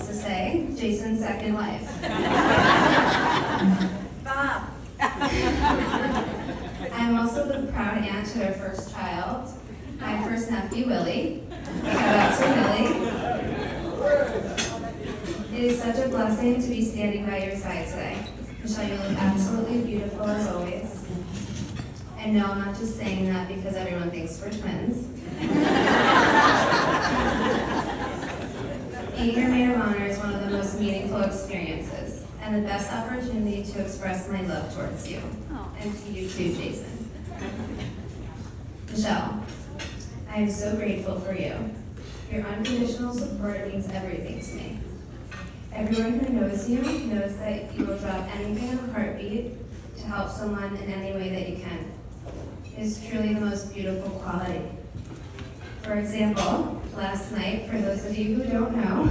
to say, Jason's second life. Bob. I'm also the proud aunt to their first child, my first nephew, Willie. Shout out to Willie. It is such a blessing to be standing by your side today. Michelle, you look absolutely beautiful as always. And no, I'm not just saying that because everyone thinks we're twins. Being your Maid of Honor is one of the most meaningful experiences and the best opportunity to express my love towards you. And to you too, Jason. Michelle, I am so grateful for you. Your unconditional support means everything to me. Everyone who knows you knows that you will drop anything in a heartbeat to help someone in any way that you can. It is truly the most beautiful quality. For example, last night, for those of you who don't know,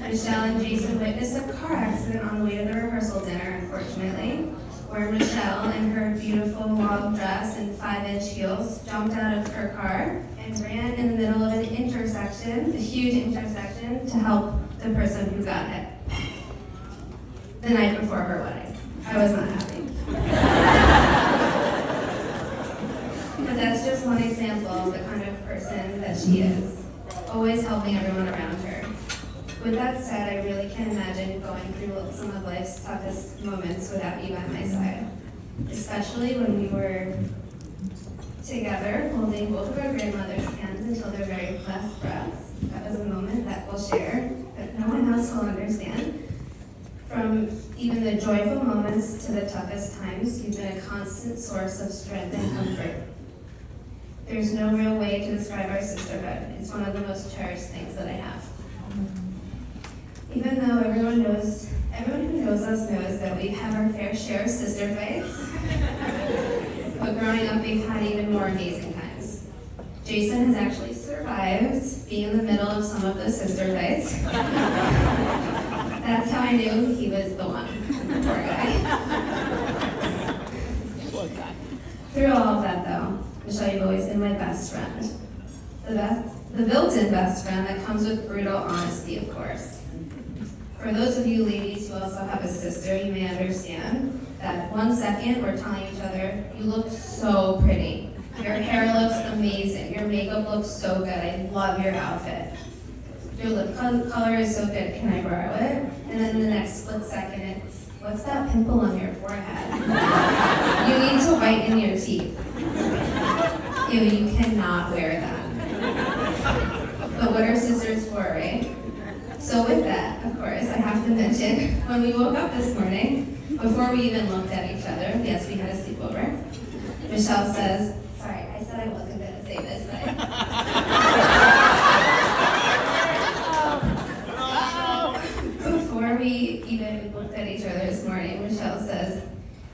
Michelle and Jason witnessed a car accident on the way to the rehearsal dinner, unfortunately, where Michelle, in her beautiful long dress and 5-inch heels, jumped out of her car and ran in the middle of an intersection, a huge intersection, to help the person who got hit. The night before her wedding. I was not happy. But that's just one example of the kind of person that she is, always helping everyone around her. With that said, I really can't imagine going through some of life's toughest moments without you by my side. Especially when we were together, holding both of our grandmother's hands until their very last breaths. That was a moment that we'll share, that no one else will understand. From even the joyful moments to the toughest times, you've been a constant source of strength and comfort. There's no real way to describe our sisterhood. It's one of the most cherished things that I have. Even though everyone who knows us knows that we've had our fair share of sister fights, but growing up we've had even more amazing times. Jason has actually survived being in the middle of some of the sister fights. That's how I knew he was the one. Poor guy. Through all of that though, Michelle, you've always been my best friend. The built-in best friend that comes with brutal honesty, of course. For those of you ladies who also have a sister, you may understand that 1 second we're telling each other, you look so pretty. Your hair looks amazing. Your makeup looks so good. I love your outfit. Your lip color is so good. Can I borrow it? And then the next split second, it's, what's that pimple on your forehead? You need to whiten your teeth. You cannot wear that. But what are sisters for, right? So with that, of course, I have to mention, when we woke up this morning, before we even looked at each other, yes, we had a sleepover, Michelle says, sorry, I said I wasn't going to say this, but... Before we even looked at each other this morning, Michelle says,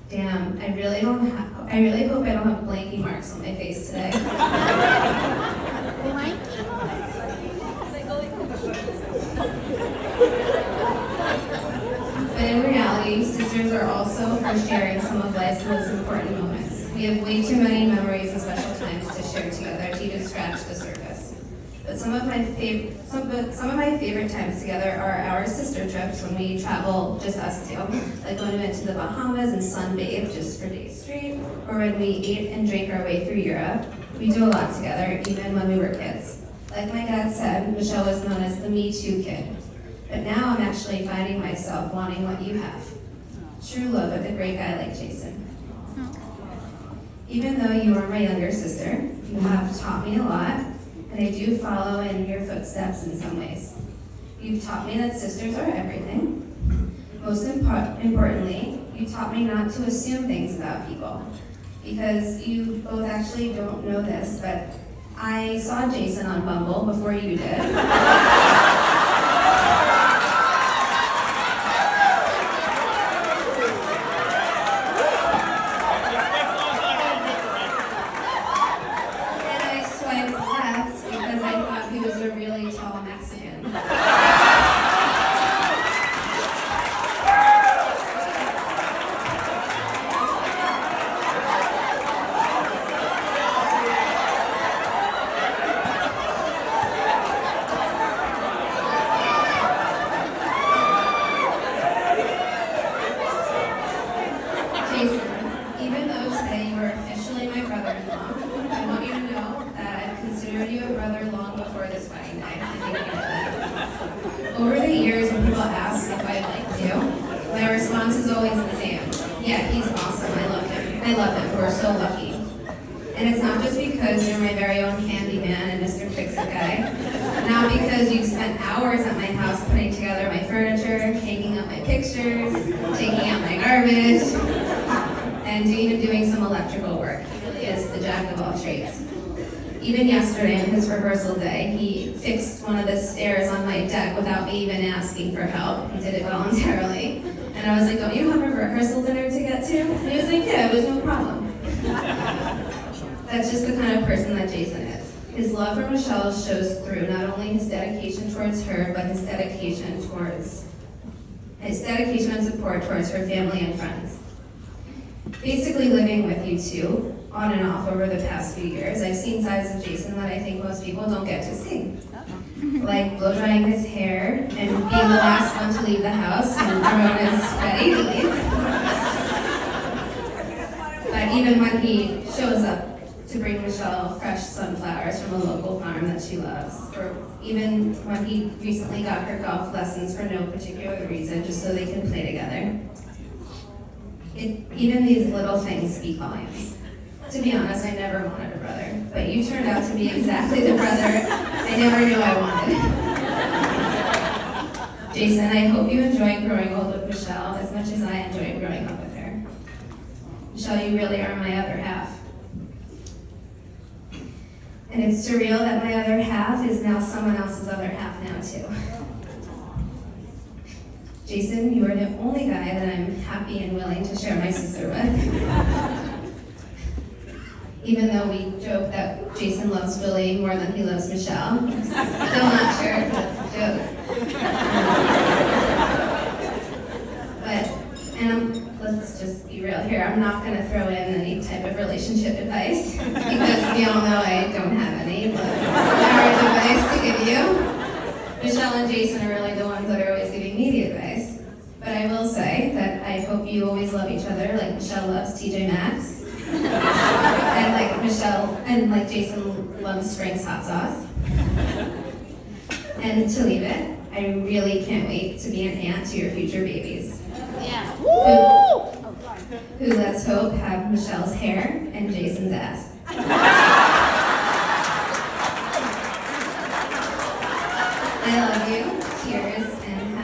damn, I really hope I don't have blanky marks on my face today. Blanky marks? But in reality, sisters are also for sharing some of life's most important moments. We have way too many memories and special times to share together to even scratch the surface. But some of my favorite times together are our sister trips when we travel just us two, like when we went to the Bahamas and sunbathed just for days straight, or when we ate and drank our way through Europe. We do a lot together, even when we were kids. Like my dad said, Michelle was known as the Me Too kid. But now I'm actually finding myself wanting what you have. True love with a great guy like Jason. Even though you are my younger sister, you have taught me a lot, and I do follow in your footsteps in some ways. You've taught me that sisters are everything. Most importantly, you taught me not to assume things about people. Because you both actually don't know this, but I saw Jason on Bumble before you did. response is always the same. Yeah, he's awesome. I love him. I love him. We're so lucky. And it's not just because you're my very own Candyman and Mr. Fix-It guy. Not because you've spent hours at my house putting together my furniture, hanging up my pictures, taking out my garbage, and even doing some electrical work. He really is the jack of all trades. Even yesterday on his rehearsal day, he fixed one of the stairs on my deck without me even asking for help. He did it voluntarily. And I was like, don't you have a rehearsal dinner to get to? And he was like, yeah, it was no problem. That's just the kind of person that Jason is. His love for Michelle shows through not only his dedication towards her, but his dedication and support towards her family and friends. Basically living with you two, on and off over the past few years, I've seen sides of Jason that I think most people don't get to see. Like blow drying his hair and being the last one to leave the house when everyone is ready to leave. But even when he shows up to bring Michelle fresh sunflowers from a local farm that she loves, or even when he recently got her golf lessons for no particular reason, just so they can play together. Even these little things speak volumes. To be honest, I never wanted a brother, but you turned out to be exactly the brother I never knew I wanted. Jason, I hope you enjoy growing old with Michelle as much as I enjoyed growing up with her. Michelle, you really are my other half. And it's surreal that my other half is now someone else's other half now too. Jason, you are the only guy that I'm happy and willing to share my sister with. Even though we joke that Jason loves Billy more than he loves Michelle. I'm still not sure if that's a joke. Let's just be real here. I'm not going to throw in any type of relationship advice because we all know I don't have any, but marriage advice to give you. Michelle and Jason are really the ones that are always giving me the advice. But I will say that I hope you always love each other like Michelle loves TJ Maxx. And like Jason loves Frank's hot sauce. And to leave it, I really can't wait to be an aunt to your future babies. Yeah. Who let's hope have Michelle's hair and Jason's ass. I love you. Cheers and